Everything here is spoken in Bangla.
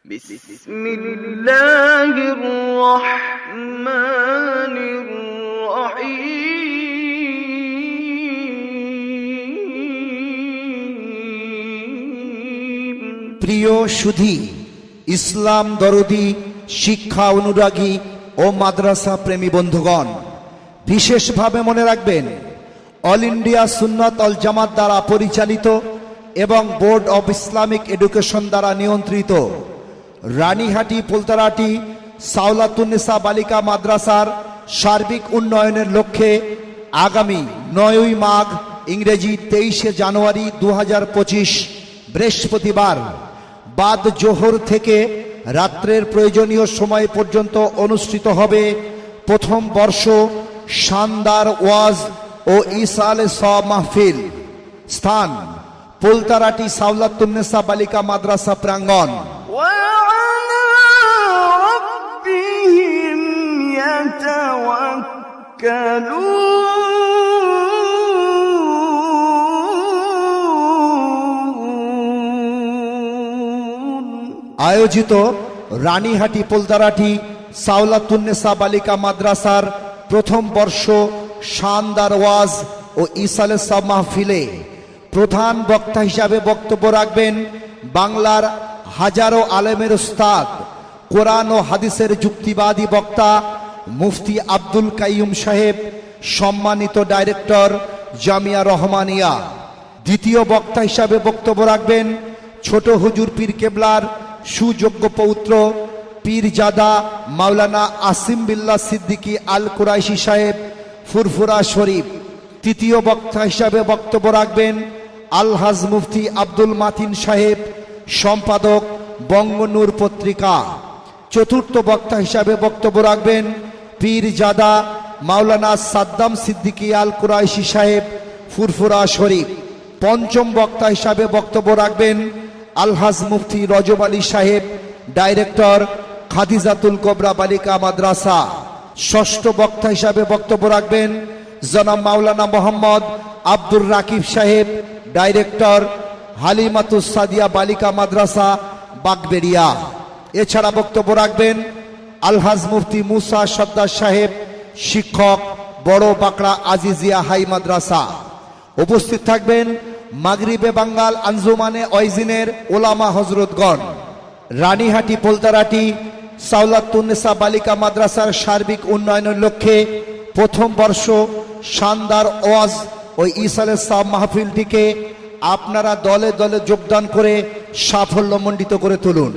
بسم الله الرحمن الرحيم প্রিয় সুধী, ইসলাম দরদি, শিক্ষা অনুরাগী ও মাদ্রাসা প্রেমী বন্ধুগণ, বিশেষভাবে মনে রাখবেন, অল ইন্ডিয়া সুন্নাত আল জামাত দ্বারা পরিচালিত এবং বোর্ড অব ইসলামিক এডুকেশন দ্বারা নিয়ন্ত্রিত রানীহাটি পোলতারাটি সাওলাতুন্নেসা বালিকা মাদ্রাসার সার্বিক উন্নয়নের লক্ষ্যে আগামী 9ই মাঘ ইংরেজি 23শে জানুয়ারি 2025 বৃহস্পতিবার বাদ জোহর থেকে রাত্রের প্রয়োজনীয় সময় পর্যন্ত অনুষ্ঠিত হবে প্রথম বর্ষ শানদার ওয়াজ ও ইসালে সওয়াব মাহফিল। স্থান পোলতারাটি সাওলাতুন্নেসা বালিকা মাদ্রাসা প্রাঙ্গণ। وعلى ربهم يتوكلون। আয়োজিত রানীহাটি পোলতারাটি সাওলাতুন্নেসা বালিকা মাদ্রাসার প্রথম বর্ষ শানদার ওয়াজ ও ইসালে সওয়াব মাহফিলে প্রধান বক্তা হিসাবে বক্তব্য রাখবেন বাংলার হাজারো আলেমের উস্তাদ, কোরআন ও হাদিসের যুক্তিবাদী বক্তা মুফতি আব্দুল কাইয়ুম সাহেব, সম্মানিত ডাইরেক্টর জামিয়া রহমানিয়া। দ্বিতীয় বক্তা হিসাবে বক্তব্য রাখবেন ছোট হুজুর পীর কেবলার সুযোগ্য পৌত্র পীরজাদা মাওলানা আসিম বিল্লাহ সিদ্দিকী আল কুরাইশি সাহেব, ফুরফুরা শরীফ। তৃতীয় বক্তা হিসাবে বক্তব্য রাখবেন আলহাজ মুফতি আব্দুল মাতিন সাহেব, সম্পাদক বঙ্গনূর পত্রিকা। চতুর্থ বক্তা হিসাবে বক্তব্য রাখবেন পীরজাদা মাওলানা সাদ্দাম সিদ্দিকী আল কুরাইশি সাহেব, ফুরফুরা শরীফ। পঞ্চম বক্তা হিসাবে বক্তব্য রাখবেন আলহাজ মুফতি রজব আলী সাহেব, ডাইরেক্টর খাদিজাতুল কোবরা বালিকা মাদ্রাসা। ষষ্ঠ বক্তা হিসাবে বক্তব্য রাখবেন জনাব মাওলানা মোহাম্মদ আব্দুর রাকিব সাহেব, ডাইরেক্টর হালিমাতুস সাদিয়া বালিকা মাদ্রাসা বাগবেড়িয়া। এছাড়া বক্তব্য রাখবেন আলহাজ মুফতি মুসা সর্দার সাহেব, শিক্ষক, বড় বাকড়া আজিজিয়া হাই মাদ্রাসা। উপস্থিত থাকবেন মাগরিবে বাঙ্গাল আঞ্জুমানে ওয়াইজিনের ওলামা হজরতগণ। রানীহাটি পোলতারাটি সাওলাতুন্নেসা বালিকা মাদ্রাসার সার্বিক উন্নয়নের লক্ষ্যে প্রথম বর্ষ শানদার ওয়াজ ও ইসালে সওয়াব মাহফিলটিকে আপনারা দলে দলে যোগদান করে সাফল্যমণ্ডিত করে তুলুন।